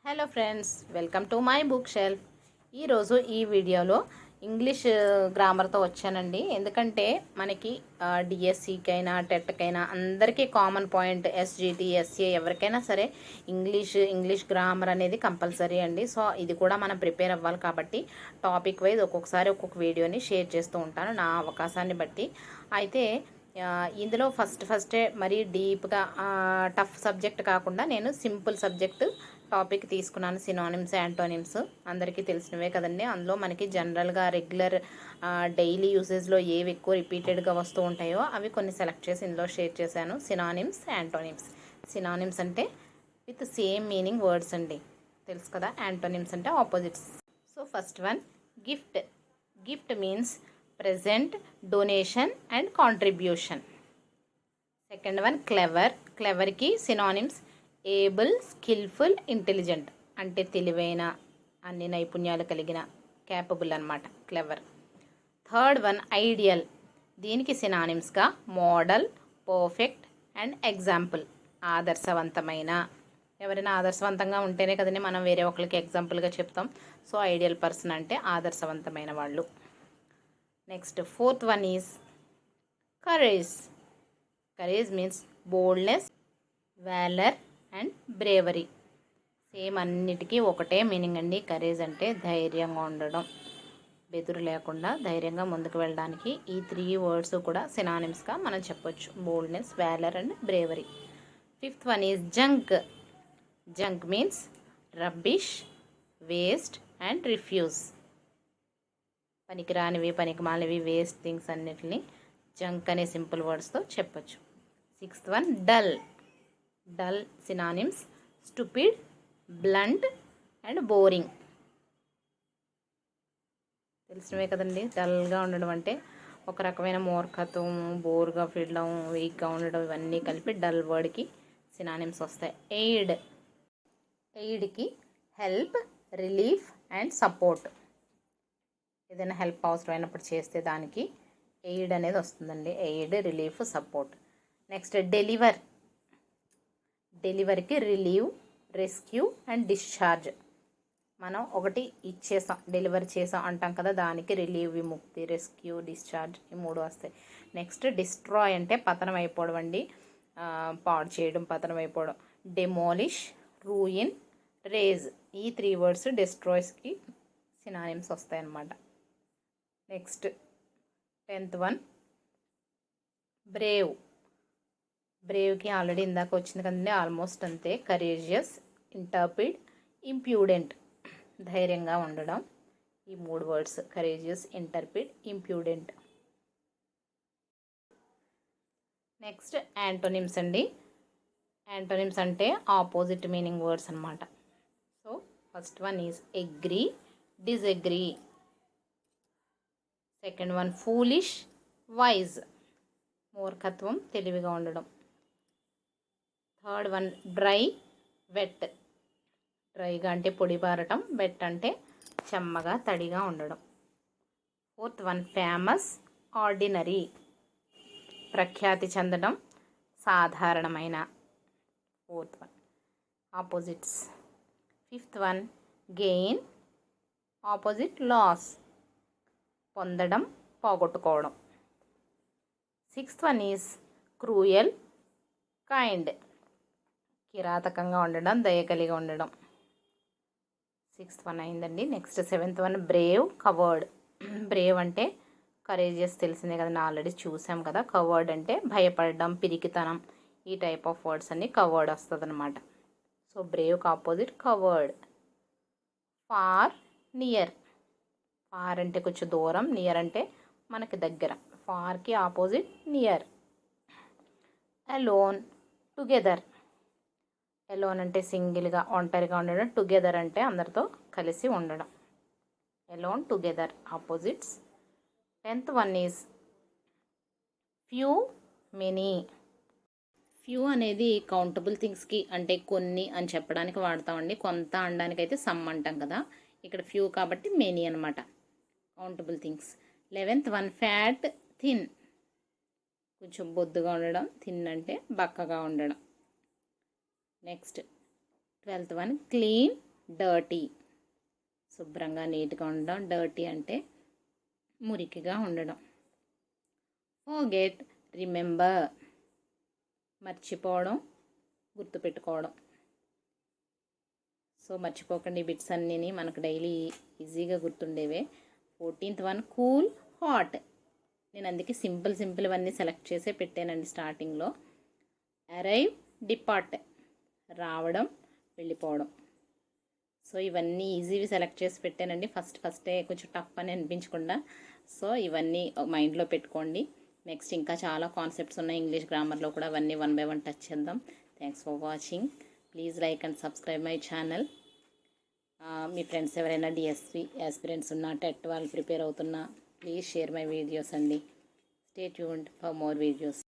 Hello friends, welcome to my book shelf. ఈరోజు ఈ వీడియోలో ఇంగ్లీష్ గ్రామర్తో వచ్చానండి. ఎందుకంటే మనకి డిఎస్సికైనా టెట్కైనా అందరికీ కామన్ పాయింట్ ఎస్జిటి ఎస్ఏ ఎవరికైనా సరే ఇంగ్లీష్ గ్రామర్ అనేది కంపల్సరీ అండి. సో ఇది కూడా మనం ప్రిపేర్ అవ్వాలి కాబట్టి టాపిక్ వైజ్ ఒక్కొక్కసారి ఒక్కొక్క వీడియోని షేర్ చేస్తూ ఉంటాను నా అవకాశాన్ని బట్టి. అయితే ఇందులో ఫస్టే మరీ డీప్గా టఫ్ సబ్జెక్ట్ కాకుండా నేను సింపుల్ సబ్జెక్ట్ టాపిక్ తీసుకున్నాను. సినానిమ్స్, యాంటోనిమ్స్ అందరికీ తెలిసినవే కదండి. అందులో మనకి జనరల్గా రెగ్యులర్ డైలీ యూసేజ్లో ఏవి ఎక్కువ రిపీటెడ్గా వస్తూ ఉంటాయో అవి కొన్ని సెలెక్ట్ చేసి ఇందులో షేర్ చేశాను. Synonyms, antonyms. సినానిమ్స్ అంటే విత్ సేమ్ మీనింగ్ వర్డ్స్ అండి, తెలుసు కదా. యాంటోనిమ్స్ అంటే opposites. So first one, gift. Gift means present, donation and contribution. Second one, clever. Clever ki synonyms able, skillful, intelligent. అంటే తెలివైన, అన్ని నైపుణ్యాలు కలిగిన, capable అన్నమాట clever. Third one, ideal. దీనికి సినానిమ్స్గా మోడల్, పర్ఫెక్ట్ అండ్ ఎగ్జాంపుల్. ఆదర్శవంతమైన. ఎవరైనా ఆదర్శవంతంగా ఉంటేనే కదండి మనం వేరే ఒకరికి ఎగ్జాంపుల్గా చెప్తాం. సో ఐడియల్ పర్సన్ అంటే ఆదర్శవంతమైన వాళ్ళు. Next fourth one is courage. Courage means boldness, valour and bravery. Same అన్నిటికీ ఒకటే మీనింగ్ అండి. కరేజ్ అంటే ధైర్యంగా ఉండడం, బెదురు లేకుండా ధైర్యంగా ముందుకు వెళ్ళడానికి. ఈ 3 వర్డ్స్ కూడా సినానిమ్స్గా మనం చెప్పొచ్చు. Boldness, valour and bravery. Fifth one is junk. Junk means rubbish, waste and refuse. పనికిరానివి, పనికిమాలినవి, వేస్ట్ థింగ్స్ అన్నిటిని జంక్ అనే సింపుల్ వర్డ్స్తో చెప్పచ్చు. Sixth one, dull. Dull synonyms stupid, blunt and boring. తెలిసినవే కదండి. డల్గా ఉండడం అంటే ఒక రకమైన మూర్ఖత్వం, బోర్గా ఫీల్ అవ్వడం, వీక్గా ఉండడం, ఇవన్నీ కలిపి డల్ వర్డ్కి సినానిమ్స్ వస్తాయి. ఎయిడ్. ఎయిడ్కి హెల్ప్, రిలీఫ్ అండ్ సపోర్ట్. ఏదైనా హెల్ప్ అవసరమైనప్పుడు చేస్తే దానికి ఎయిడ్ అనేది వస్తుందండి. Aid, relief, support. Next deliver. డెలివర్కి రిలీవ్, రెస్క్యూ అండ్ డిశ్చార్జ్. మనం ఒకటి ఇచ్చేసాం, డెలివర్ చేసాం అంటాం కదా, దానికి రిలీవ్, విముక్తి, రెస్క్యూ, డిశ్చార్జ్, ఈ 3 వస్తాయి. నెక్స్ట్ డిస్ట్రాయ్ అంటే పతనం అయిపోవడం అండి, పాడు చేయడం, పతనం అయిపోవడం. Demolish, ruin, raze. ఈ 3 వర్డ్స్ డిస్ట్రాయ్స్కి సినానిమ్స్ వస్తాయి అన్నమాట. Next 10th one, brave. బ్రేవ్కి ఆల్రెడీ ఇందాక వచ్చింది కదండి, ఆల్మోస్ట్ అంతే. Courageous, intrepid, impudent. ధైర్యంగా ఉండడం. ఈ 3 words courageous, intrepid, impudent. Next antonyms అండి. యాంటోనిమ్స్ అంటే ఆపోజిట్ మీనింగ్ వర్డ్స్ అన్నమాట. So first one is agree, disagree. Second one foolish, wise. మూర్ఖత్వం, తెలివిగా ఉండడం. Third one dry, wet. డ్రైగా అంటే పొడిబారటం, వెట్ అంటే చెమ్మగా, తడిగా ఉండడం. Fourth one famous, ordinary. ప్రఖ్యాతి చెందడం, సాధారణమైన. Fourth one opposites. Fifth one gain, opposite loss. పొందడం, పోగొట్టుకోవడం. Sixth one is cruel, kind. కిరాతకంగా ఉండడం, దయ కలిగి ఉండడం. సిక్స్త్ వన్ అయిందండి. Next 7th one brave, coward. Brave అంటే కరేజియస్, తెలిసిందే కదా, ఆల్రెడీ చూసాం కదా. కవర్డ్ అంటే భయపడడం, పిరికితనం. ఈ టైప్ ఆఫ్ వర్డ్స్ అన్ని కవర్డ్ వస్తుంది అనమాట. సో బ్రేవ్కి opposite coward. Far, near. Far అంటే కొంచెం దూరం, నియర్ అంటే మనకి దగ్గర. ఫార్కి opposite near. Alone, together. Alone అంటే సింగిల్గా, ఒంటరిగా ఉండడం. టుగెదర్ అంటే అందరితో కలిసి ఉండడం. Alone, together opposites. 10th one is few, many. Few అనేది కౌంటబుల్ థింగ్స్కి అంటే కొన్ని అని చెప్పడానికి వాడతామండి. కొంత అనడానికి అయితే సమ్ అంటాం కదా, ఇక్కడ ఫ్యూ కాబట్టి మెనీ అనమాట, countable things. 11th one fat, thin. కొంచెం బొద్దుగా ఉండడం, థిన్ అంటే బక్కగా ఉండడం. Next 12th one clean, dirty, శుభ్రంగా నీట్గా ఉండడం. డర్టీ అంటే మురికిగా ఉండడం. ఫర్గెట్, రిమెంబర్, మర్చిపోవడం, గుర్తుపెట్టుకోవడం. సో మర్చిపోకండి, బిట్స్ అన్నీ మనకు డైలీ ఈజీగా గుర్తుండేవే. 14th one cool, hot. నేను అందుకే సింపుల్ అన్నీ సెలెక్ట్ చేసే పెట్టానండి స్టార్టింగ్లో. అరైవ్, డిపార్ట్, రావడం, వెళ్ళిపోవడం. సో ఇవన్నీ ఈజీవి సెలెక్ట్ చేసి పెట్టానండి. ఫస్టే కొంచెం టఫ్ అని అనిపించకుండా. సో ఇవన్నీ మైండ్లో పెట్టుకోండి. నెక్స్ట్ ఇంకా చాలా కాన్సెప్ట్స్ ఉన్నాయి ఇంగ్లీష్ గ్రామర్లో కూడా, అవన్నీ 1 by 1 టచ్ చేద్దాం. Thanks for watching. Please like and subscribe my channel. Me friends ఎవరైనా డిఎస్సి యాస్పిరెంట్స్ ఉన్నా, టెట్ వాళ్ళు ప్రిపేర్ అవుతున్నా, ప్లీజ్ షేర్ మై వీడియోస్ అండి. Stay tuned for more videos.